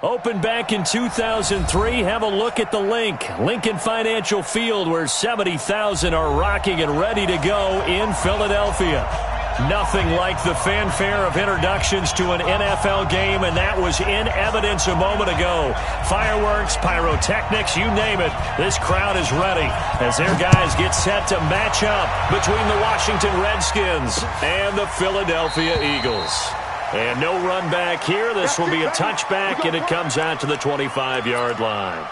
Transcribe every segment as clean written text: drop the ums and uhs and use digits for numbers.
Opened back in 2003, have a look at the Lincoln Financial Field, where 70,000 are rocking and ready to go in Philadelphia. Nothing like the fanfare of introductions to an NFL game, and that was in evidence a moment ago. Fireworks, pyrotechnics, you name it. This crowd is ready as their guys get set to match up between the Washington Redskins and the Philadelphia Eagles. And no run back here. This will be a touchback, and it comes out to the 25-yard line.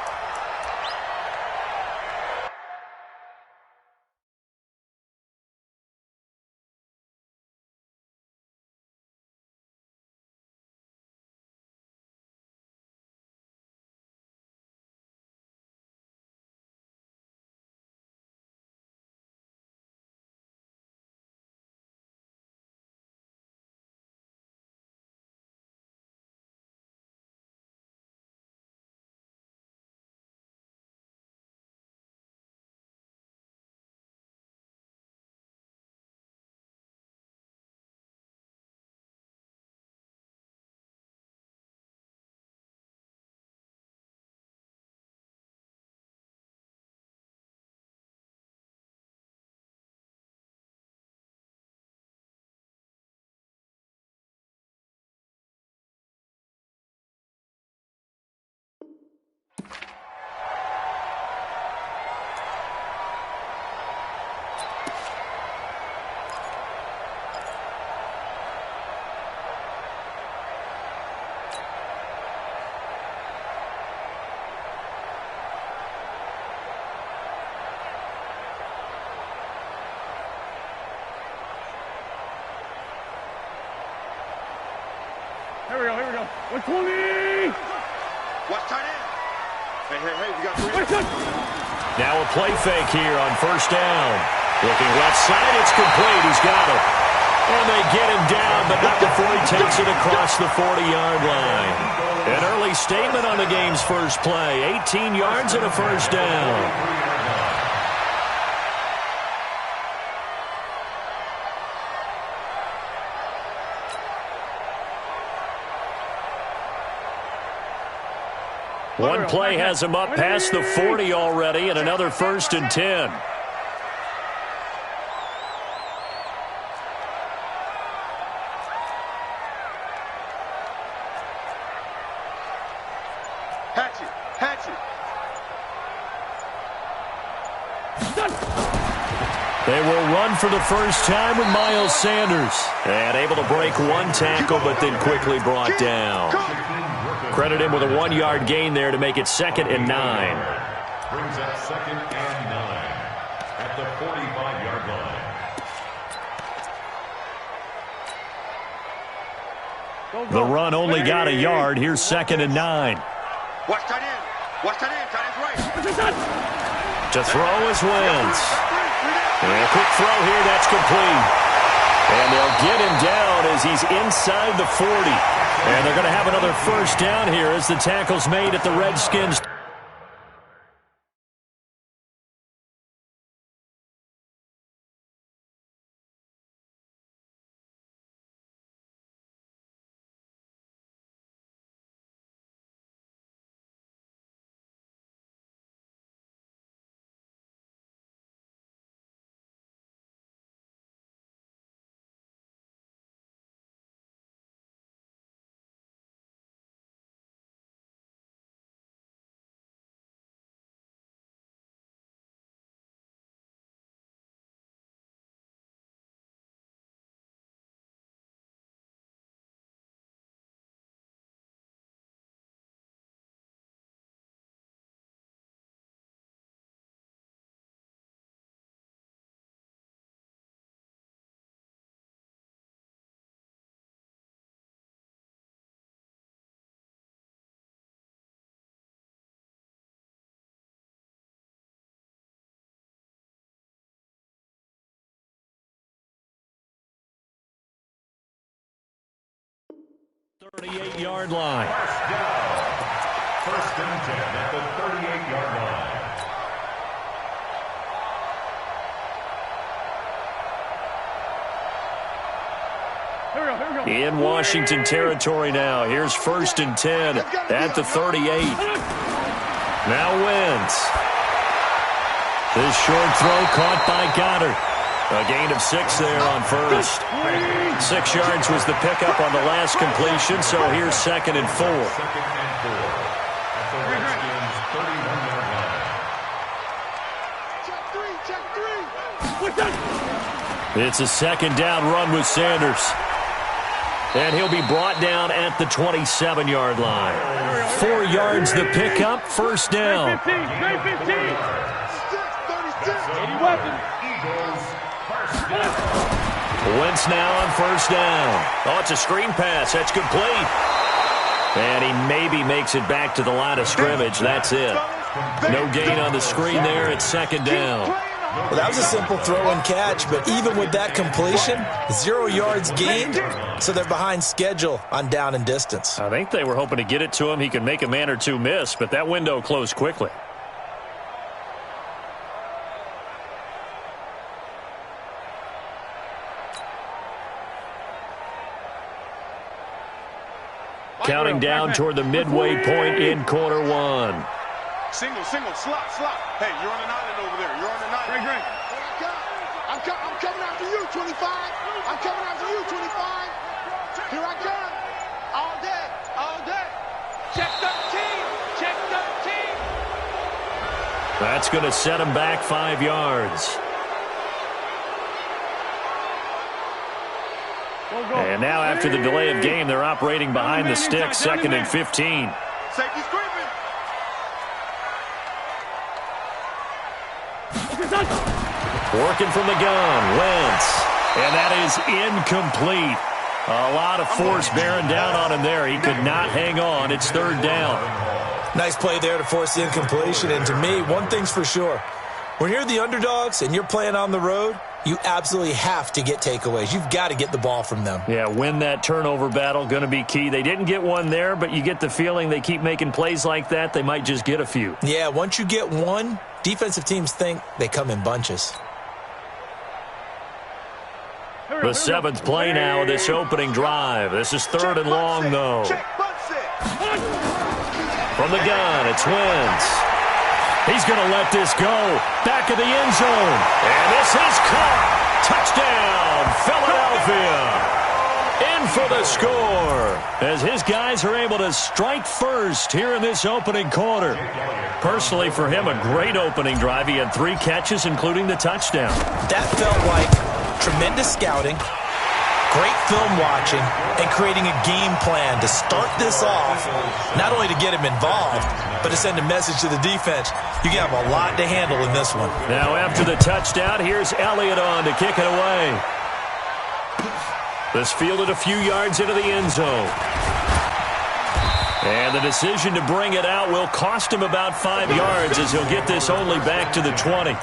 Here we go. 120! Watch tight end. Hey, we got three. Now a play fake here on first down. Looking left side, it's complete. He's got it. And they get him down, but not before he takes it across the 40-yard line. An early statement on the game's first play. 18 yards and a first down. One play has him up past the 40 already, and another 1st and 10. Hatchet. They will run for the first time with Miles Sanders. And able to break one tackle, but then quickly brought down. Credit him with a 1-yard gain there to make it 2nd and 9. Brings up 2nd and 9 at the 45-yard line. The run only got a yard. Here's 2nd and 9. Watch tight end. Tight end's right. To throw is Wentz. And a quick throw here, that's complete. And they'll get him down as he's inside the 40. And they're going to have another first down here as the tackle's made at the Redskins. Yard line. First and 10 at the 38-yard line. In Washington territory now. Here's 1st and 10 at the 38. Now Wentz. This short throw caught by Goddard. A gain of 6 there on first. 6 yards was the pickup on the last completion, so here's 2nd and 4. At the Redskins' 31-yard line. It's a 2nd down run with Sanders. And he'll be brought down at the 27-yard line. 4 yards the pickup, 1st down. Wentz now on 1st down. Oh, it's a screen pass. That's complete. And he maybe makes it back to the line of scrimmage. That's it. No gain on the screen there. It's 2nd down. Well, that was a simple throw and catch, but even with that completion, 0 yards gained, so they're behind schedule on down and distance. I think they were hoping to get it to him. He could make a man or two miss, but that window closed quickly. Counting down toward the midway point in quarter 1. Single, slot. Hey, you're on an island over there. You're on an island. Great. I'm coming after you, 25. I'm coming after you, 25. Here I come. All day. Check 13. That's going to set him back 5 yards. And now after the delay of game, they're operating behind the stick, 2nd and 15. Safety's creeping. Working from the gun, Wentz. And that is incomplete. A lot of force bearing down on him there. He could not hang on. It's 3rd down. Nice play there to force the incompletion. And to me, one thing's for sure. When you're the underdogs and you're playing on the road, you absolutely have to get takeaways. You've got to get the ball from them. Yeah, win that turnover battle, going to be key. They didn't get one there, but you get the feeling they keep making plays like that, they might just get a few. Yeah, once you get one, defensive teams think they come in bunches. The 7th play now of this opening drive. This is 3rd and long, though. From the gun, it's Wentz. He's going to let this go. Back of the end zone. And this is caught. Touchdown, Philadelphia. In for the score. As his guys are able to strike first here in this opening quarter. Personally, for him, a great opening drive. He had 3 catches, including the touchdown. That felt like tremendous scouting, great film watching, and creating a game plan to start this off, not only to get him involved, but to send a message to the defense. You have a lot to handle in this one. Now after the touchdown, here's Elliott on to kick it away. This fielded a few yards into the end zone. And the decision to bring it out will cost him about 5 yards as he'll get this only back to the 20.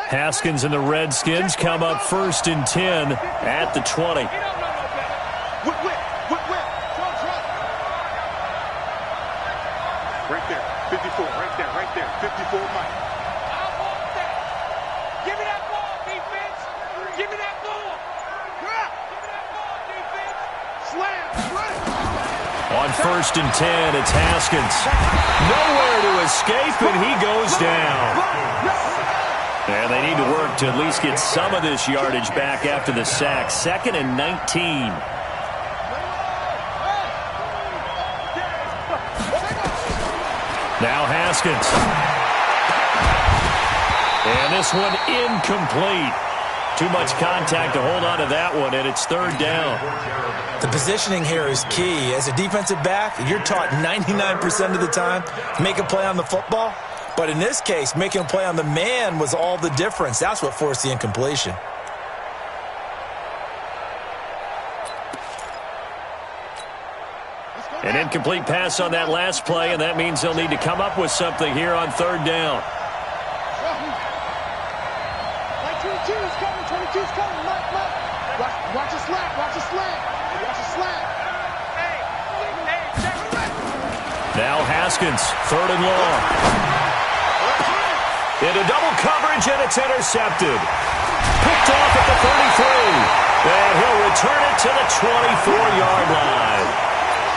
Haskins and the Redskins come up 1st and 10 at the 20. Whip. Right there, 54, right there, 54 Mike. I want that. Give me that ball, defense. Give me that ball. Give me that ball, defense. Slam. On 1st and 10, it's Haskins. Nowhere to escape, and he goes down. And they need to work to at least get some of this yardage back after the sack. 2nd and 19. Now Haskins. And this one incomplete. Too much contact to hold on to that one, and it's 3rd down. The positioning here is key. As a defensive back, you're taught 99% of the time, make a play on the football. But in this case, making a play on the man was all the difference. That's what forced the incompletion. An incomplete pass on that last play, and that means they'll need to come up with something here on third down. 22 is coming. 22 is coming. Watch the slant. Watch the slant. Watch the slant. Now Haskins, third and long. Into double coverage, and it's intercepted. Picked off at the 33. And he'll return it to the 24-yard line.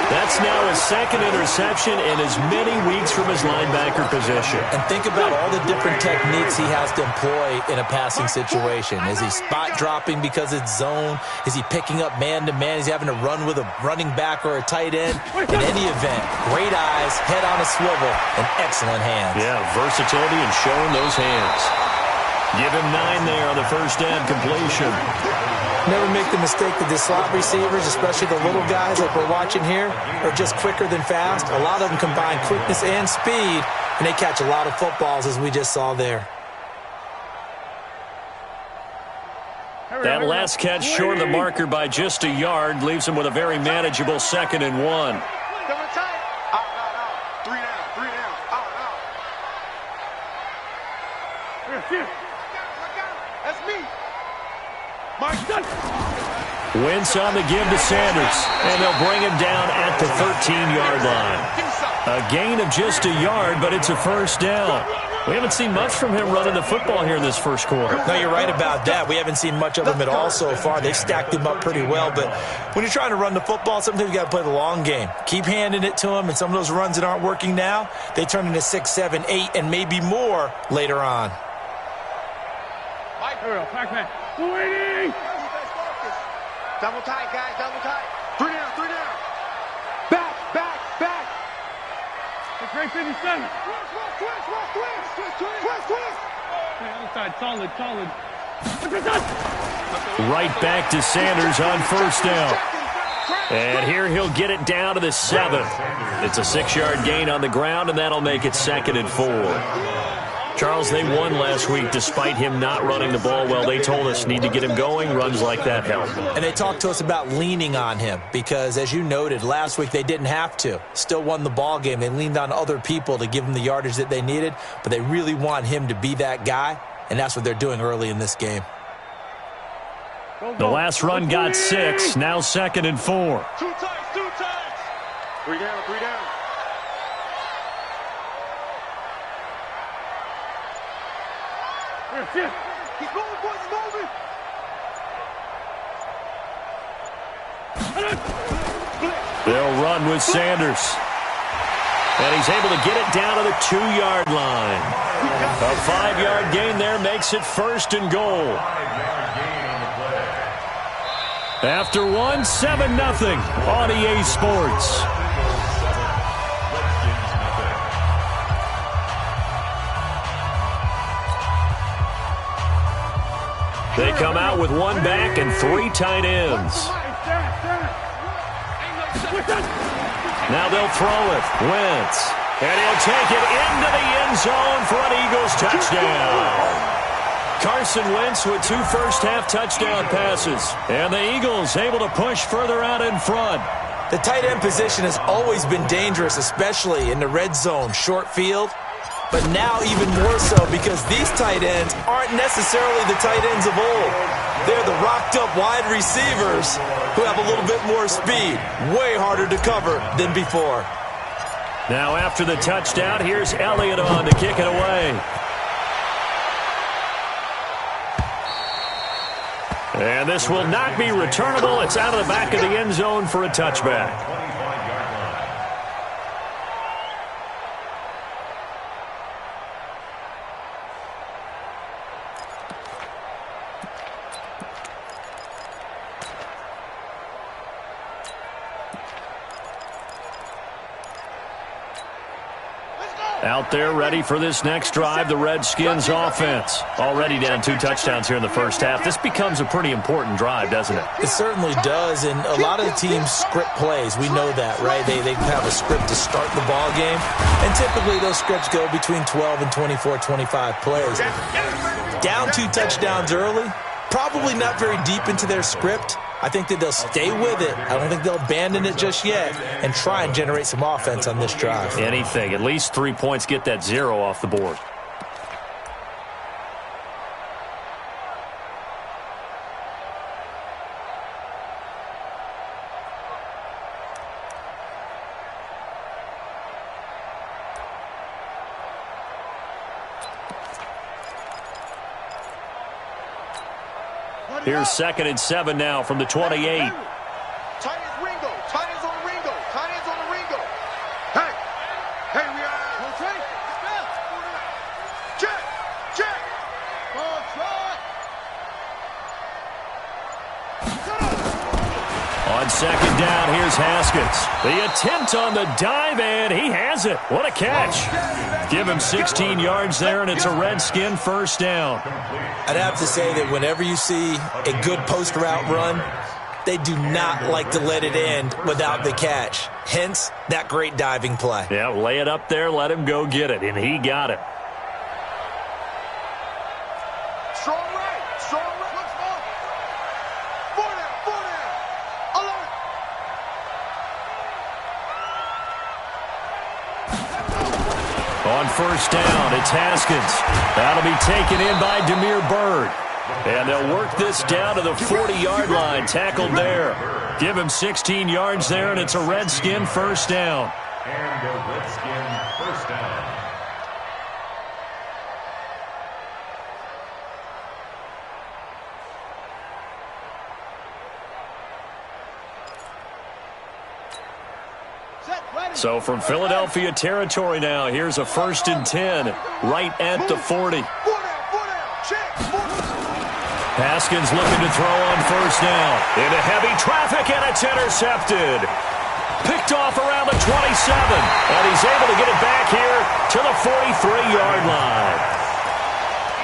That's now his second interception in as many weeks from his linebacker position. And think about all the different techniques he has to employ in a passing situation. Is he spot dropping because it's zone? Is he picking up man-to-man? Is he having to run with a running back or a tight end? In any event, great eyes, head on a swivel, and excellent hands. Yeah, versatility and showing those hands. Give him 9 there on the first down completion. Never make the mistake that the slot receivers, especially the little guys like we're watching here, are just quicker than fast. A lot of them combine quickness and speed, and they catch a lot of footballs, as we just saw there. That last catch short of the marker by just a yard leaves him with a very manageable 2nd and 1. That's me. Wentz on the give to Sanders, and they'll bring him down at the 13-yard line. A gain of just a yard, but it's a first down. We haven't seen much from him running the football here in this first quarter. No, you're right about that. We haven't seen much of him at all so far. They've stacked him up pretty well, but when you're trying to run the football, sometimes you got to play the long game. Keep handing it to him, and some of those runs that aren't working now, they turn into 6, 7, 8, and maybe more later on. Here we go, Pac-Man. 280! Double tight, guys, double tight. 3 down, 3 down. Back. It's great 57. Twist. Outside, solid. Right back to Sanders on first down. And here he'll get it down to the 7th. It's a 6-yard gain on the ground, and that'll make it 2nd and 4. Charles, they won last week despite him not running the ball well. They told us need to get him going. Runs like that help. And they talked to us about leaning on him because, as you noted, last week they didn't have to. Still won the ball game. They leaned on other people to give them the yardage that they needed, but they really want him to be that guy, and that's what they're doing early in this game. The last run got 6. Now 2nd and 4. 2 tights. 3 down. Keep going, boys, moving. They'll run with Sanders. And he's able to get it down to the 2-yard line. A 5-yard gain there makes it 1st and goal. After 1, 7-0 on EA Sports. They come out with 1 back and 3 tight ends. Now they'll throw it. Wentz. And he'll take it into the end zone for an Eagles touchdown. Carson Wentz with 2 first-half touchdown passes. And the Eagles able to push further out in front. The tight end position has always been dangerous, especially in the red zone, short field. But now even more so because these tight ends aren't necessarily the tight ends of old. They're the rocked-up wide receivers who have a little bit more speed. Way harder to cover than before. Now after the touchdown, here's Elliott on to kick it away. And this will not be returnable. It's out of the back of the end zone for a touchback. Out there ready for this next drive, the Redskins offense. Already down 2 touchdowns here in the first half. This becomes a pretty important drive, doesn't it? It certainly does, and a lot of the teams script plays. We know that, right? They have a script to start the ball game, and typically those scripts go between 12 and 24, 25 plays. Down 2 touchdowns early, probably not very deep into their script, I think that they'll stay with it. I don't think they'll abandon it just yet and try and generate some offense on this drive. Anything. At least 3 points, get that 0 off the board. Here's 2nd and 7 now from the 28. Tight ends Ringo. Tight ends on the Ringo. Tight ends on the Ringo. Hey. Hey, we are. Check. Check. On 2nd down, here's Haskins. The attempt on the dive, and he has it. What a catch. Give him 16 yards there, and it's a Redskin first down. I'd have to say that whenever you see a good post route run, they do not like to let it end without the catch. Hence, that great diving play. Yeah, lay it up there, let him go get it, and he got it. Strong right. Strong right. Let's go. 4 down. 4 down. Alert. On 1st down, it's Haskins. That'll be taken in by Damiere Byrd. And they'll work this down to the 40-yard line. Tackled there. Give him 16 yards there, and it's a Redskin first down. And a Redskin first down. So from Philadelphia territory now, here's a 1st and 10 right at the 40. 4 down. 4 down. Check. 4 down. Haskins looking to throw on 1st down. Into heavy traffic, and it's intercepted. Picked off around the 27, and he's able to get it back here to the 43-yard line.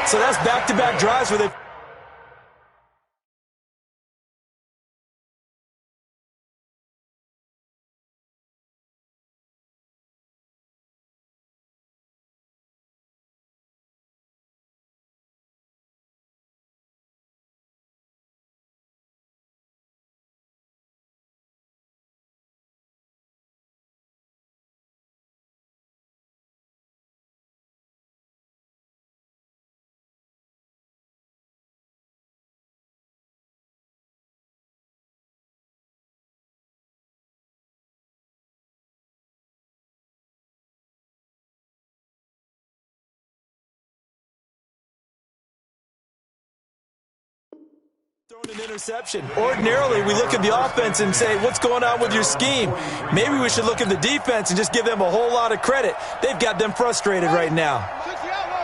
So that's back-to-back drives where they... Throwing an interception. Ordinarily, we look at the offense and say, what's going on with your scheme? Maybe we should look at the defense and just give them a whole lot of credit. They've got them frustrated right now.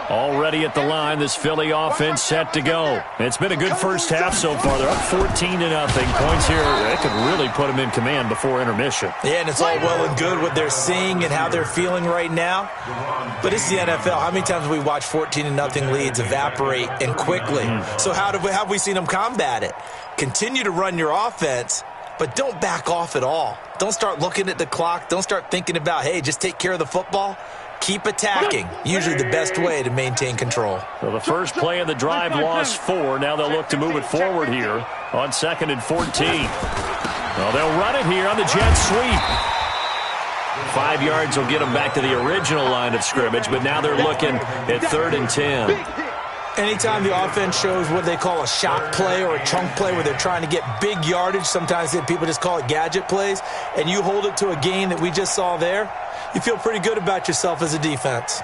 Already at the line, this Philly offense set to go. It's been a good first half so far. They're up 14-0. Points here, that could really put them in command before intermission. Yeah, and it's all well and good what they're seeing and how they're feeling right now. But it's the NFL. How many times have we watched 14-0 leads evaporate and quickly? So how have we seen them combat it? Continue to run your offense, but don't back off at all. Don't start looking at the clock. Don't start thinking about, hey, just take care of the football. Keep attacking. Usually the best way to maintain control. So the first play of the drive lost 4. Now they'll look to move it forward here on 2nd and 14. Well, they'll run it here on the jet sweep. 5 yards will get them back to the original line of scrimmage, but now they're looking at 3rd and 10. Anytime the offense shows what they call a shot play or a chunk play where they're trying to get big yardage, sometimes people just call it gadget plays, and you hold it to a gain that we just saw there, you feel pretty good about yourself as a defense.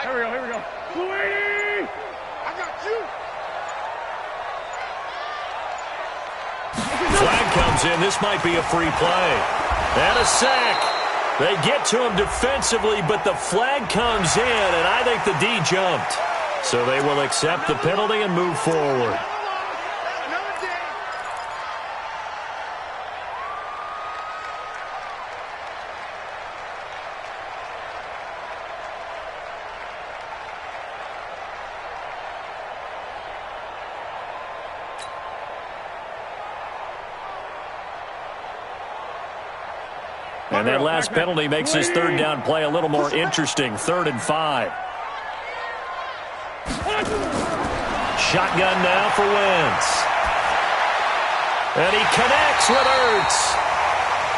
Here we go. Louis! I got you. Flag comes in. This might be a free play. And a sack. They get to him defensively, but the flag comes in, and I think the D jumped. So they will accept the penalty and move forward. And that last penalty makes his third down play a little more interesting. 3rd and 5. Shotgun now for Wentz. And he connects with Ertz.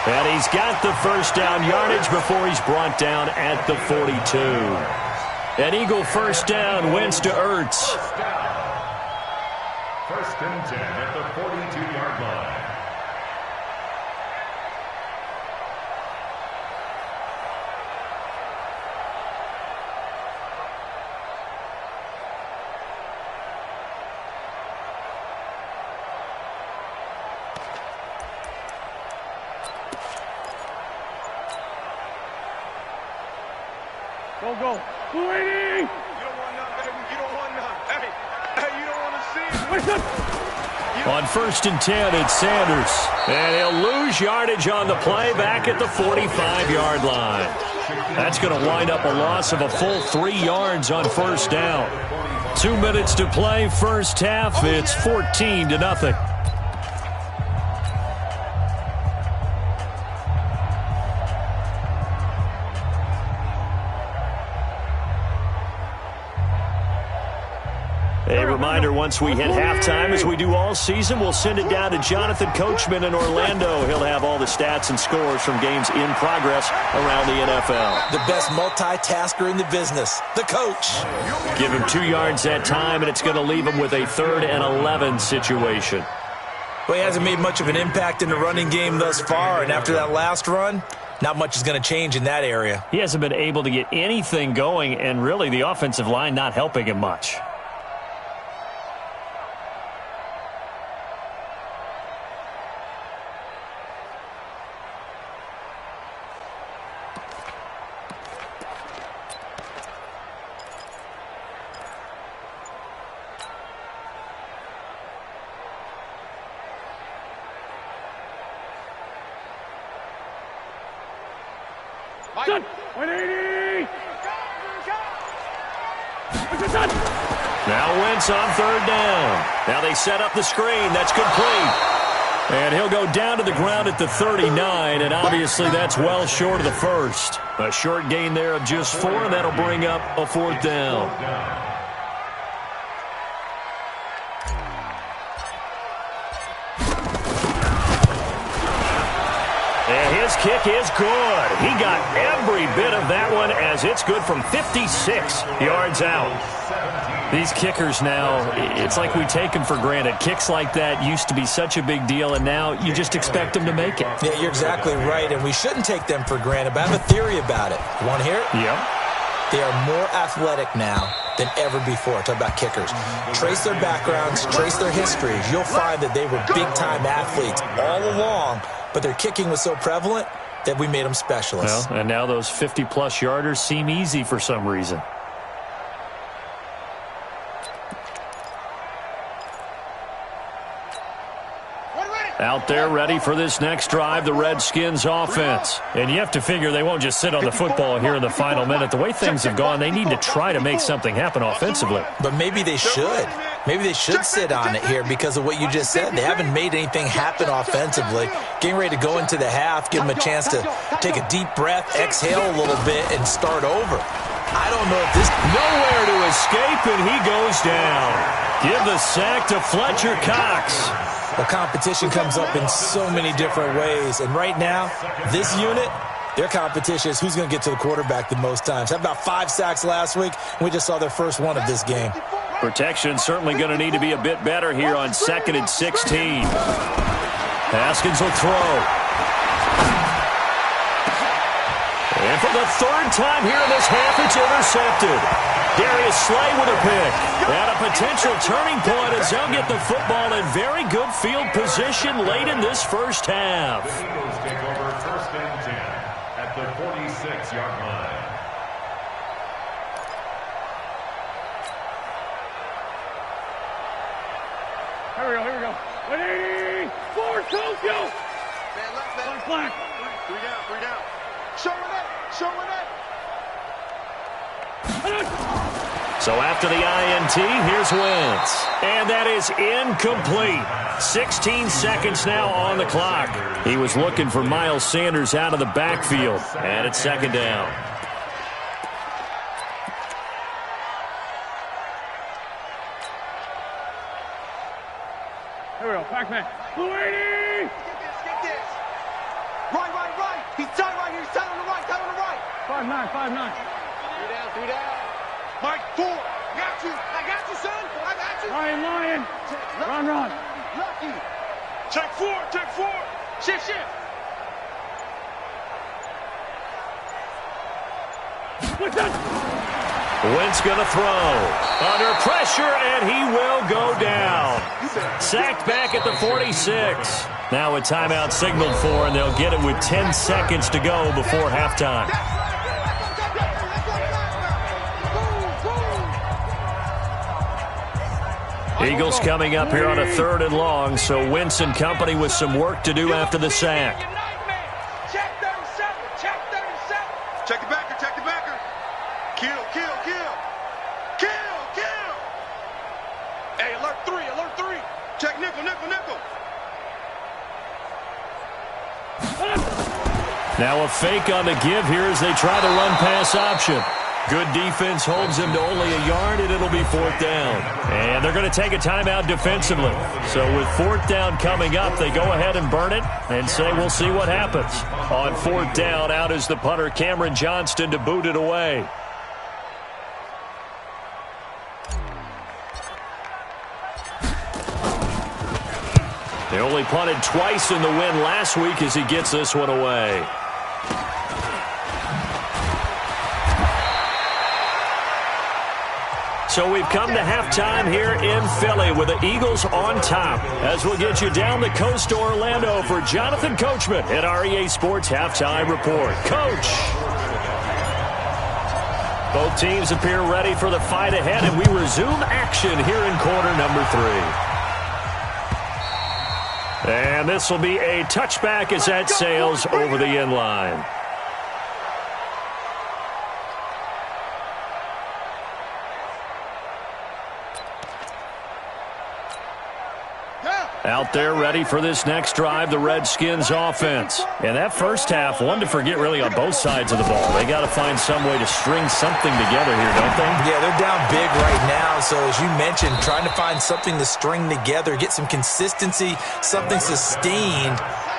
And he's got the first down yardage before he's brought down at the 42. An Eagle first down, Wentz to Ertz. First and 10 at the 42-yard line. Go. 280. You don't want none, baby. You don't want none. Hey, you don't want to see it. On 1st and 10, it's Sanders. And he'll lose yardage on the play back at the 45-yard line. That's going to wind up a loss of a full 3 yards on first down. 2 minutes to play, first half. It's 14-0. A reminder, once we hit halftime, as we do all season, we'll send it down to Jonathan Coachman in Orlando. He'll have all the stats and scores from games in progress around the NFL. The best multitasker in the business, the coach. Give him 2 yards that time, and it's going to leave him with a 3rd and 11 situation. Well, he hasn't made much of an impact in the running game thus far, and after that last run, not much is going to change in that area. He hasn't been able to get anything going, and really the offensive line not helping him much. Done. 180. Now Wentz on 3rd down. Now they set up the screen. That's complete. And he'll go down to the ground at the 39, and obviously that's well short of the first. A short gain there of just 4, and that'll bring up a 4th down. And his kick is good. He got every bit of that one, as it's good from 56 yards out. These kickers now, it's like we take them for granted. Kicks like that used to be such a big deal, and now you just expect them to make it. Yeah, you're exactly right, and we shouldn't take them for granted, but I have a theory about it. You want to hear it? Yep. They are more athletic now than ever before. Talk about kickers. Trace their backgrounds, trace their histories. You'll find that they were big-time athletes all along, but their kicking was so prevalent that we made them specialists. Well, and now those 50-plus yarders seem easy for some reason. Out there ready for this next drive, the Redskins offense. And you have to figure they won't just sit on the football here in the final minute. The way things have gone, they need to try to make something happen offensively. But maybe they should. Maybe they should sit on it here because of what you just said. They haven't made anything happen offensively. Getting ready to go into the half, give them a chance to take a deep breath, exhale a little bit, and start over. I don't know if this... Nowhere to escape, and he goes down. Give the sack to Fletcher Cox. Well, competition comes up in so many different ways. And right now, this unit, their competition is who's going to get to the quarterback the most times. Had about 5 sacks last week, and we just saw their first one of this game. Protection certainly going to need to be a bit better here on 2nd and 16. Haskins will throw. And for the 3rd time here in this half, it's intercepted. Darius Slay with a pick. And a potential turning point as they'll get the football in very good field position late in this first half. The Eagles take over 1st and 10 at the 46-yard line. Here we go. 180. Forward, Tokyo. Man, On flat. 3 down. Showing it. So after the INT, here's Wentz. And that is incomplete. 16 seconds now on the clock. He was looking for Miles Sanders out of the backfield. And it's second down. Here we go. Back man. Get this. Right. He's tight right here. He's tight on the right. 5'9", 5'9". 3 down. Mike, 4. I got you, son. I got you. Lion. Run. Lucky. Check 4. Shift. What's that? Wentz going to throw. Under pressure, and he will go down. Sacked back at the 46. Now a timeout signaled for, and they'll get it with 10 seconds to go before halftime. Eagles coming up here on a 3rd and long, so Wentz and company with some work to do after the sack. Check 37. Check the backer. Kill. Hey, alert 3. Check nickel. Now a fake on the give here as they try the run-pass option. Good defense holds him to only a yard, and it'll be 4th down. And they're going to take a timeout defensively. So with 4th down coming up, they go ahead and burn it and say we'll see what happens. On 4th down, out is the punter Cameron Johnston to boot it away. They only punted twice in the win last week as he gets this one away. So we've come to halftime here in Philly with the Eagles on top. As we'll get you down the coast to Orlando for Jonathan Coachman at our EA Sports Halftime Report. Coach! Both teams appear ready for the fight ahead, and we resume action here in quarter number 3. And this will be a touchback as that sails over the end line. Out there ready for this next drive, the Redskins offense. And that first half, one to forget really on both sides of the ball. They got to find some way to string something together here, don't they? Yeah, they're down big right now. So as you mentioned, trying to find something to string together, get some consistency, something sustained,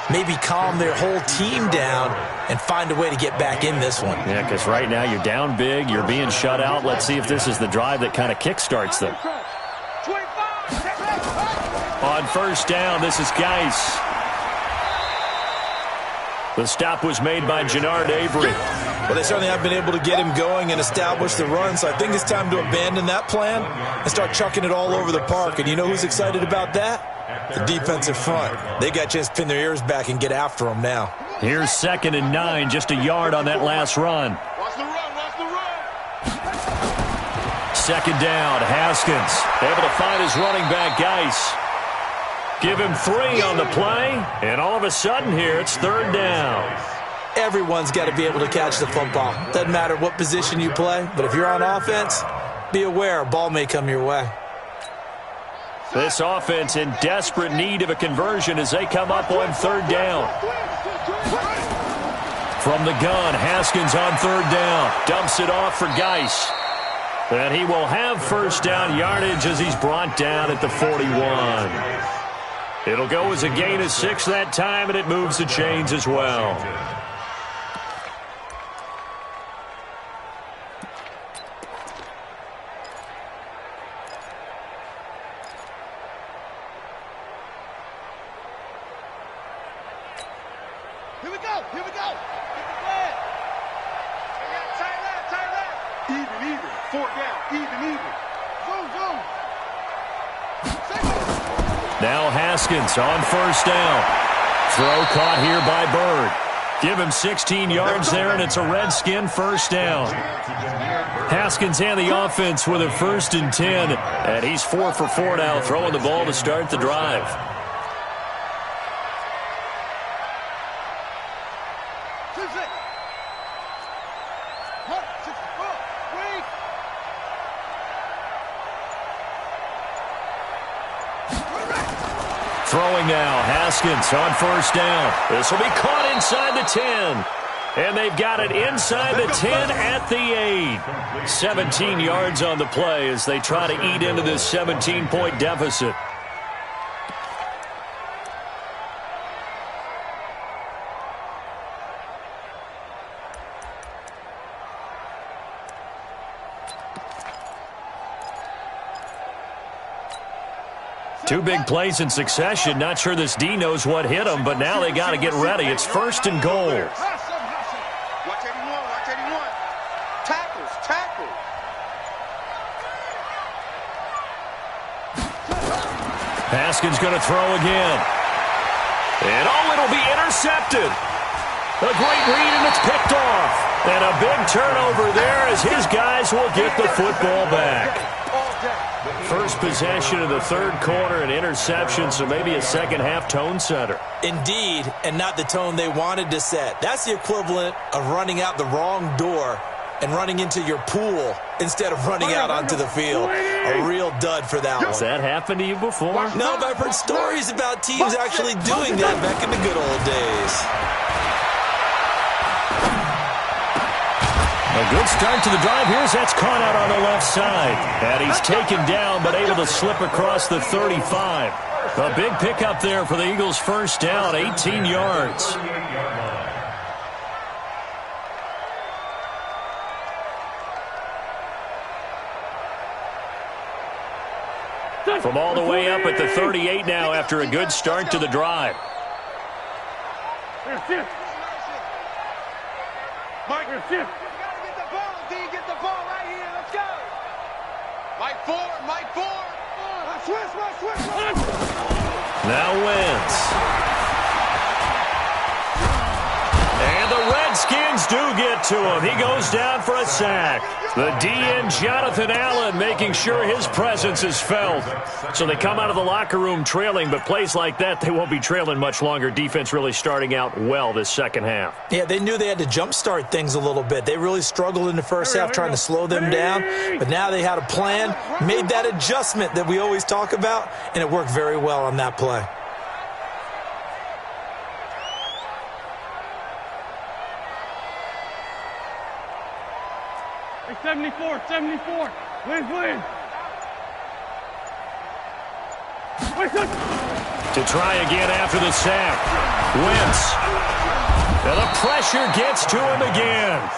maybe calm their whole team down and find a way to get back in this one. Yeah, because right now you're down big, you're being shut out. Let's see if this is the drive that kind of kickstarts them. On first down, this is Geis. The stop was made by Jannard Avery. Well, they certainly have been able to get him going and establish the run, so I think it's time to abandon that plan and start chucking it all over the park. And you know who's excited about that? The defensive front. They got a chance to pin their ears back and get after him now. Here's 2nd and 9, just a yard on that last run. Watch the run. 2nd down, Haskins able to find his running back, Geis. Give him 3 on the play, and all of a sudden here, it's 3rd down. Everyone's got to be able to catch the football. Doesn't matter what position you play, but if you're on offense, be aware a ball may come your way. This offense in desperate need of a conversion as they come up on 3rd down. From the gun, Haskins on 3rd down. Dumps it off for Geis. And he will have 1st down yardage as he's brought down at the 41. It'll go as a gain of 6 that time, and it moves the chains as well. Here we go. Get the flag. Tight left. Even. 4th down. Even. Zoom. Now Haskins on 1st down. Throw caught here by Bird. Give him 16 yards there, and it's a Redskin 1st down. Haskins and the offense with a 1st and 10, and he's 4 for 4 now, throwing the ball to start the drive. Throwing now, Haskins on first down. This will be caught inside the 10. And they've got it inside the 10 at the 8. 17 yards on the play as they try to eat into this 17-point deficit. Two big plays in succession. Not sure this D knows what hit him, but now they got to get ready. It's first and goal. Watch 81, watch 81. Tackle. Haskins going to throw again. And it'll be intercepted. A great read, and it's picked off. And a big turnover there as his guys will get the football back. First possession of the third quarter, an interception, so maybe a second-half tone setter. Indeed, and not the tone they wanted to set. That's the equivalent of running out the wrong door and running into your pool instead of running out onto the field. A real dud for that one. Has that happened to you before? No, but I've heard stories about teams actually doing that back in the good old days. A good start to the drive. That's caught out on the left side. And he's taken down, but able to slip across the 35. A big pickup there for the Eagles' first down, 18 yards. From all the way up at the 38 now after a good start to the drive. Mike, shift. Get the ball right here. Let's go. Mike 4. Switch. Now Wentz. And the Redskins do get to him. He goes down for a sack. The DN, Jonathan Allen, making sure his presence is felt. So they come out of the locker room trailing, but plays like that, they won't be trailing much longer. Defense really starting out well this second half. Yeah, they knew they had to jumpstart things a little bit. They really struggled in the first half trying to slow them down, but now they had a plan, made that adjustment that we always talk about, and it worked very well on that play. Hey, 74. Win. To try again after the sack. Wentz. And the pressure gets to him again.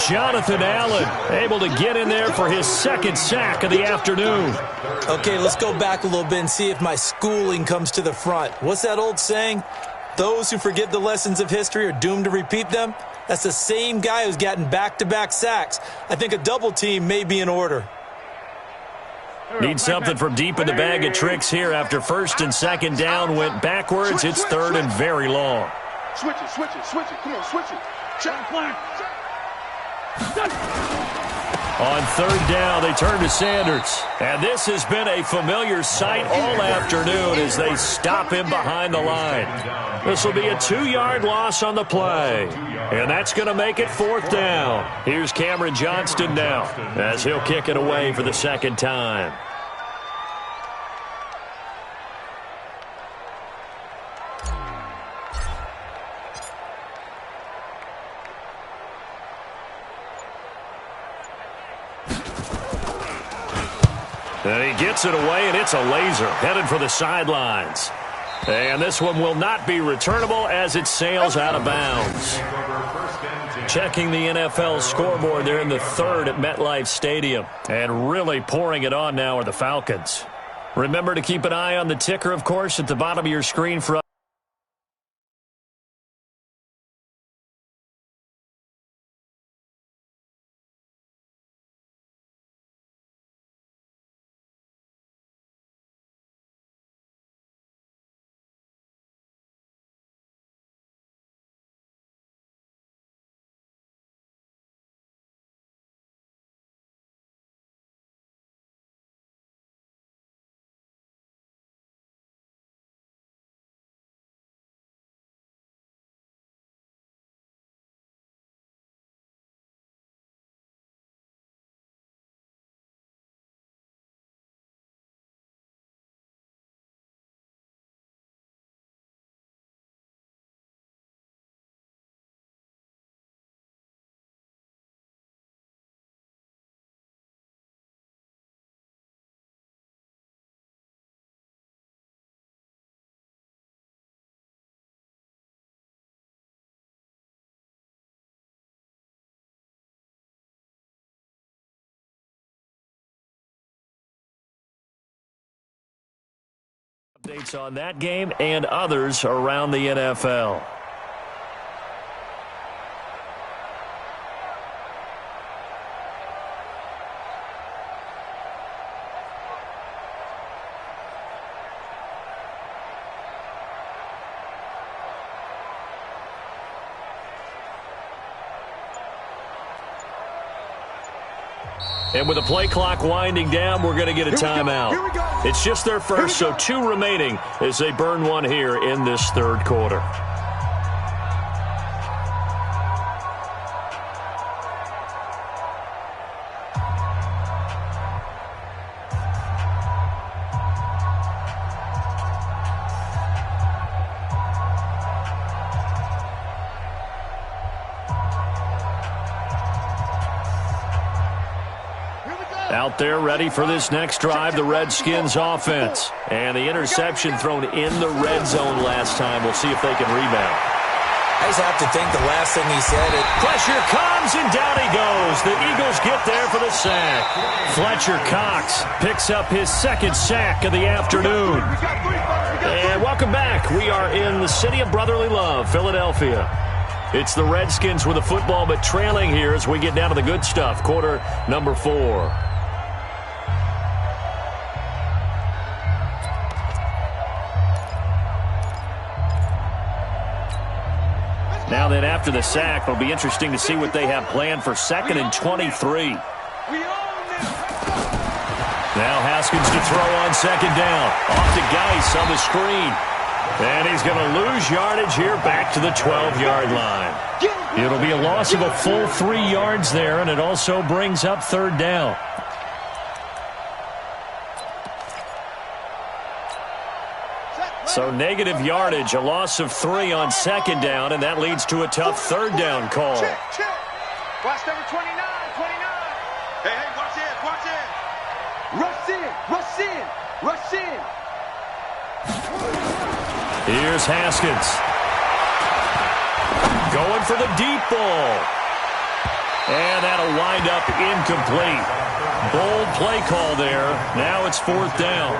Jonathan Allen able to get in there for his second sack of the afternoon. Okay, let's go back a little bit and see if my schooling comes to the front. What's that old saying? Those who forget the lessons of history are doomed to repeat them. That's the same guy who's gotten back-to-back sacks. I think a double team may be in order. Need something from deep in the bag of tricks here after first and second down went backwards. It's third and very long. Switch it. Come on, switch it. Check. On third down, they turn to Sanders. And this has been a familiar sight all afternoon as they stop him behind the line. This will be a 2-yard loss on the play. And that's going to make it fourth down. Here's Cameron Johnston now as he'll kick it away for the second time. And he gets it away, and it's a laser headed for the sidelines. And this one will not be returnable as it sails out of bounds. Checking the NFL scoreboard there in the third at MetLife Stadium. And really pouring it on now are the Falcons. Remember to keep an eye on the ticker, of course, at the bottom of your screen for Updates on that game and others around the NFL. And with the play clock winding down, we're going to get a timeout. It's just their first, so 2 remaining as they burn one here in this third quarter. Out there ready for this next drive, the Redskins offense. And the interception thrown in the red zone last time. We'll see if they can rebound. I just have to think the last thing he said. Pressure comes, and down he goes. The Eagles get there for the sack. Fletcher Cox picks up his second sack of the afternoon. And welcome back. We are in the city of brotherly love, Philadelphia. It's the Redskins with the football, but trailing here as we get down to the good stuff. Quarter number 4. Now then, after the sack, it'll be interesting to see what they have planned for 2nd and 23. Now Haskins to throw on 2nd down. Off to Geis on the screen. And he's going to lose yardage here back to the 12-yard line. It'll be a loss of a full 3 yards there, and it also brings up 3rd down. So negative yardage, a loss of 3 on 2nd down, and that leads to a tough 3rd down call. Check. Watch number 29. Hey, watch it, watch it. Rush in. Here's Haskins. Going for the deep ball. And that'll wind up incomplete. Bold play call there. Now it's 4th down.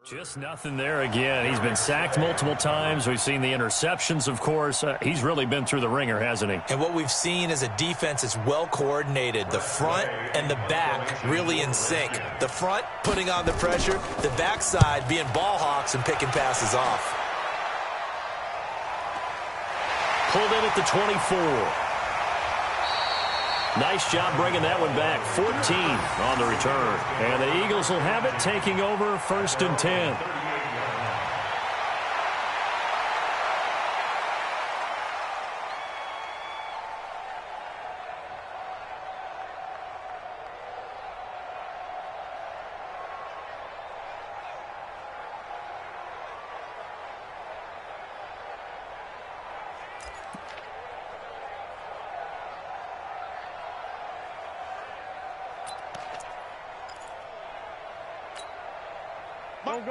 Just nothing there again. He's been sacked multiple times. We've seen the interceptions, of course. He's really been through the ringer, hasn't he? And what we've seen is a defense that's well coordinated. The front and the back really in sync. The front putting on the pressure, the backside being ball hawks and picking passes off. Pulled in at the 24. Nice job bringing that one back. 14 on the return. And the Eagles will have it, taking over 1st and 10.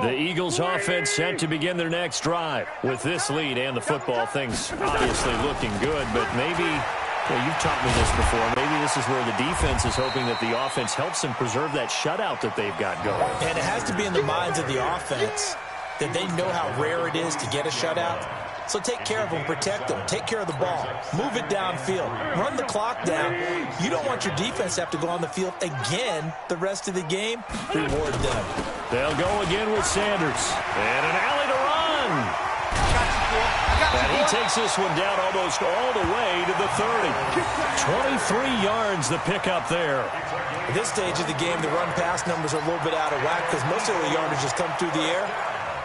The Eagles offense set to begin their next drive. With this lead and the football, things obviously looking good, but maybe, well, you've taught me this before, maybe this is where the defense is hoping that the offense helps them preserve that shutout that they've got going. And it has to be in the minds of the offense that they know how rare it is to get a shutout. So take care of them, protect them, take care of the ball, move it downfield, run the clock down. You don't want your defense to have to go on the field again the rest of the game. Reward them. They'll go again with Sanders. And an alley to run. And he takes this one down almost all the way to the 30. 23 yards the pickup there. At this stage of the game, the run-pass numbers are a little bit out of whack because most of the yardage just come through the air.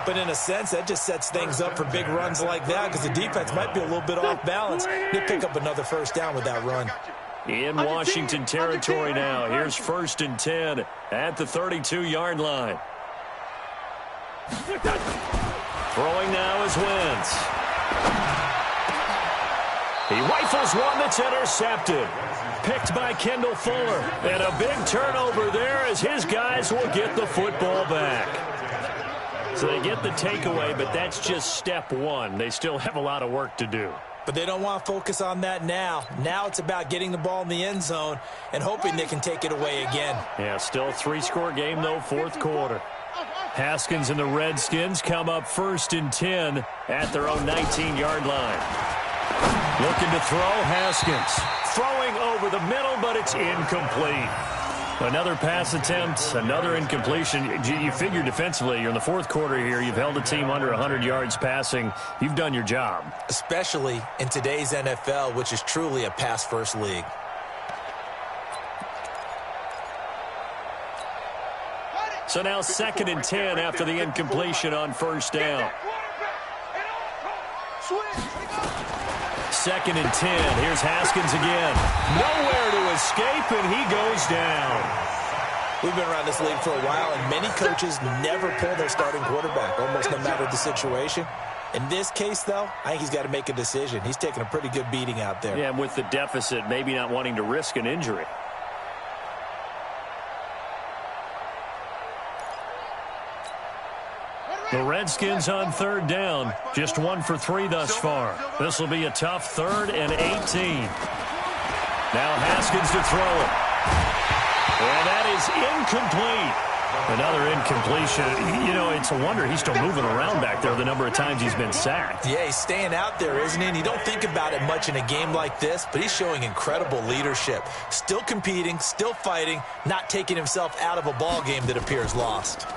But in a sense, that just sets things up for big runs like that because the defense might be a little bit off balance. They pick up another 1st down with that run. In Washington territory now. Here's 1st and 10 at the 32-yard line. Throwing now is Wentz. He rifles one that's intercepted. Picked by Kendall Fuller. And a big turnover there as his guys will get the football back. So they get the takeaway, but that's just step one. They still have a lot of work to do. But they don't want to focus on that now. Now it's about getting the ball in the end zone and hoping they can take it away again. Yeah, still 3-score game, though, 4th quarter. Haskins and the Redskins come up 1st and 10 at their own 19-yard line. Looking to throw, Haskins. Throwing over the middle, but it's incomplete. Another pass attempt, another incompletion. You figure defensively, you're in the 4th quarter here. You've held a team under 100 yards passing. You've done your job. Especially in today's NFL, which is truly a pass-first league. So now 2nd and 10 after the incompletion on 1st down. 2nd and 10. Here's Haskins again. Nowhere to escape, and he goes down. We've been around this league for a while, and many coaches never pull their starting quarterback, almost no matter the situation. In this case, though, I think he's got to make a decision. He's taking a pretty good beating out there. Yeah, and with the deficit, maybe not wanting to risk an injury. The Redskins on 3rd down. Just 1 for 3 thus far. This will be a tough 3rd and 18. Now Haskins to throw it. And that is incomplete. Another incompletion. You know, it's a wonder he's still moving around back there the number of times he's been sacked. Yeah, he's staying out there, isn't he? And you don't think about it much in a game like this, but he's showing incredible leadership. Still competing, still fighting, not taking himself out of a ball game that appears lost.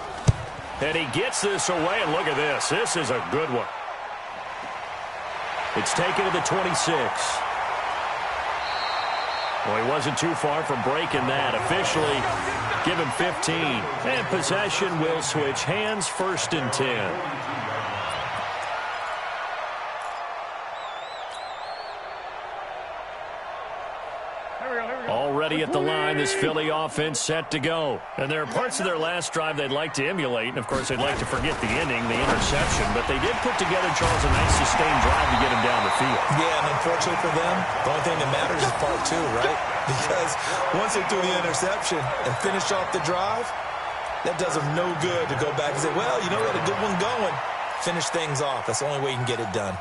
And he gets this away, and look at this. This is a good one. It's taken to the 26. Well, he wasn't too far from breaking that. Officially, give him 15. And possession will switch hands, 1st and 10. Already at the line, this Philly offense set to go. And there are parts of their last drive they'd like to emulate. And, of course, they'd like to forget the ending, the interception. But they did put together, Charles, a nice sustained drive to get him down the field. Yeah, and unfortunately for them, the only thing that matters is part 2, right? Because once they threw the interception and finished off the drive, that does them no good to go back and say, well, you know, we had a good one going. Finish things off. That's the only way you can get it done.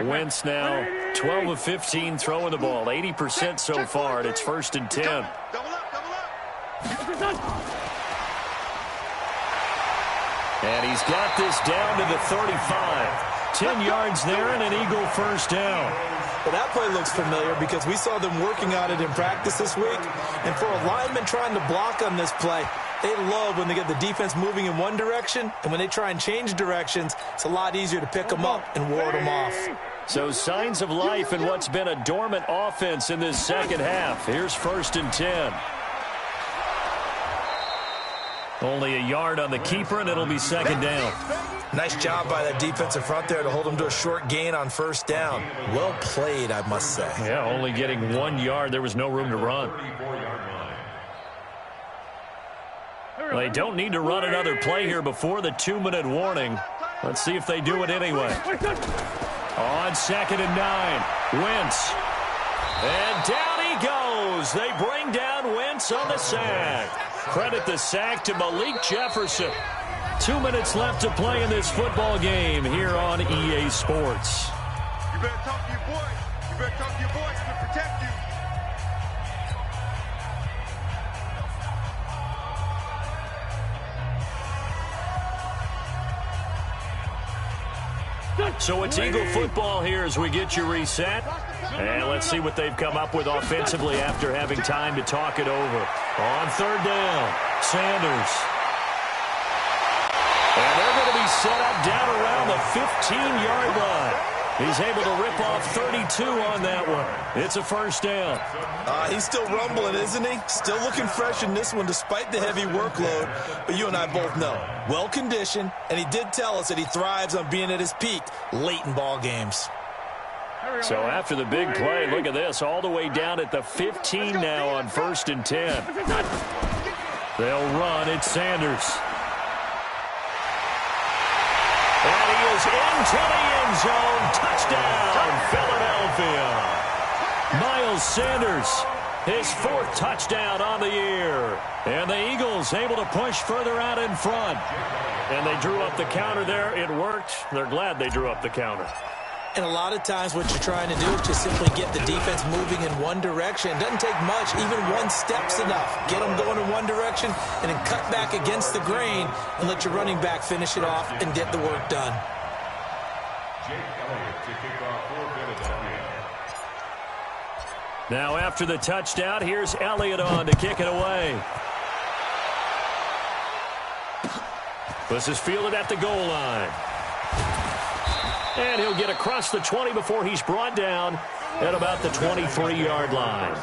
Wentz now 12 of 15 throwing the ball, 80% so far, and it's 1st and 10. Double up, double up. And he's got this down to the 35. 10 yards there and an Eagle first down. Well, that play looks familiar because we saw them working on it in practice this week. And for a lineman trying to block on this play, they love when they get the defense moving in one direction. And when they try and change directions, it's a lot easier to pick them up and ward them off. So signs of life in what's been a dormant offense in this second half. Here's 1st and 10. Only a yard on the keeper, and it'll be 2nd down. Nice job by that defensive front there to hold them to a short gain on 1st down. Well played, I must say. Yeah, only getting 1 yard. There was no room to run. Well, they don't need to run another play here before the 2-minute warning. Let's see if they do it anyway. On 2nd and 9, Wentz. And down he goes. They bring down Wentz on the sack. Credit the sack to Malik Jefferson. 2 minutes left to play in this football game here on EA Sports. You better talk to your boys. You better talk to your boys to protect you. So it's Eagle football here as we get you reset. And let's see what they've come up with offensively after having time to talk it over. On 3rd down, Sanders. And they're going to be set up down around the 15-yard line. He's able to rip off 32 on that one. It's a 1st down. He's still rumbling, isn't he? Still looking fresh in this one despite the heavy workload. But you and I both know, well-conditioned, and he did tell us that he thrives on being at his peak late in ball games. So after the big play, look at this, all the way down at the 15 now on 1st and 10. They'll run. It's Sanders. And he is into the end zone. Touchdown, Philadelphia. Miles Sanders, his 4th touchdown on the year. And the Eagles able to push further out in front. And they drew up the counter there. It worked. They're glad they drew up the counter. And a lot of times what you're trying to do is just simply get the defense moving in one direction. It doesn't take much. Even 1 step's enough. Get them going in one direction and then cut back against the grain and let your running back finish it off and get the work done. Now after the touchdown, here's Elliott on to kick it away. This is fielded at the goal line. And he'll get across the 20 before he's brought down at about the 23-yard line.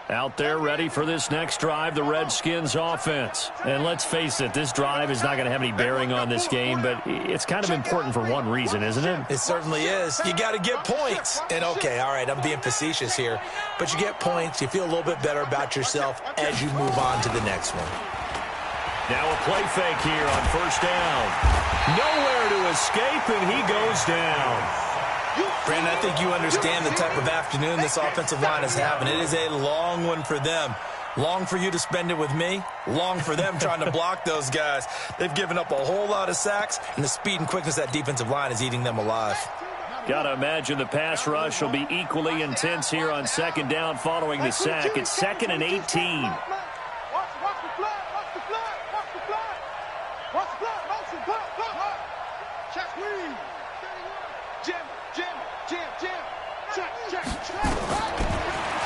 Out there ready for this next drive, the Redskins offense. And let's face it, this drive is not going to have any bearing on this game, but it's kind of important for one reason, isn't it? It certainly is. You got to get points. And okay, all right, I'm being facetious here, but you get points, you feel a little bit better about yourself as you move on to the next one. Now a play fake here on 1st down. Nowhere to escape, and he goes down. Brandon, I think you understand the type of afternoon this offensive line is having. It is a long one for them. Long for you to spend it with me. Long for them trying to block those guys. They've given up a whole lot of sacks, and the speed and quickness of that defensive line is eating them alive. Got to imagine the pass rush will be equally intense here on 2nd down following the sack. It's 2nd and 18. Watch the flag, watch the flag, watch the flag. Watch the flag, motion, block. Check, squeeze. Jim. Check.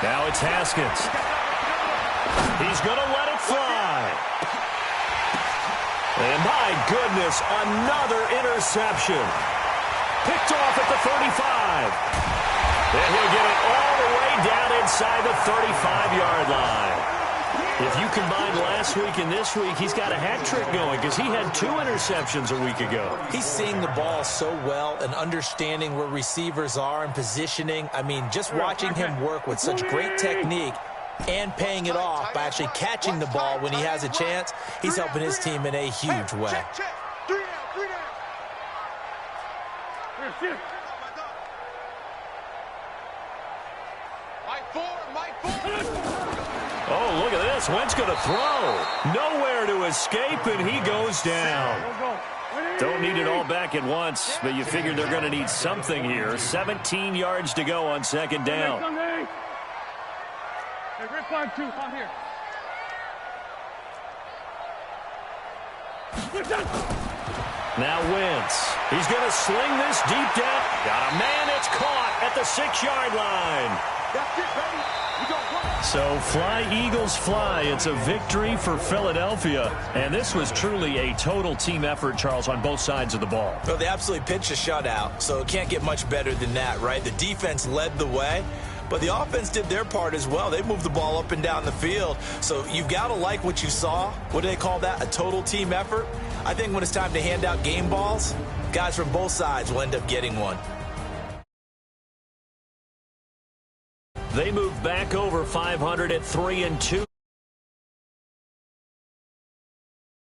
Now it's Haskins. He's going to let it fly. And my goodness, another interception. Picked off at the 35. And he'll get it all the way down inside the 35-yard line. If you combine last week and this week, he's got a hat trick going because he had 2 interceptions a week ago. He's seeing the ball so well and understanding where receivers are and positioning. I mean, just watching him work with such great technique and paying it off by actually catching the ball when he has a chance, he's helping his team in a huge way. Check. 3 out. 3 down. Here, sit. Mike 4, Mike 4. Oh, look at this. Wentz going to throw. Nowhere to escape, and he goes down. Go. Don't need it all back at once, but you figure they're going to need something here. 17 yards to go on second down. Sunday. Hey, Rip 5-2, on here. Now Wentz. He's going to sling this deep down. Got a man. It's caught at the 6-yard line. That's it, baby. We gon' run. So fly, Eagles, fly. It's a victory for Philadelphia. And this was truly a total team effort, Charles, on both sides of the ball. Well, they absolutely pitched a shutout, so it can't get much better than that, right? The defense led the way, but the offense did their part as well. They moved the ball up and down the field. So you've got to like what you saw. What do they call that? A total team effort? I think when it's time to hand out game balls, guys from both sides will end up getting one. They moved back over 500 at 3-2.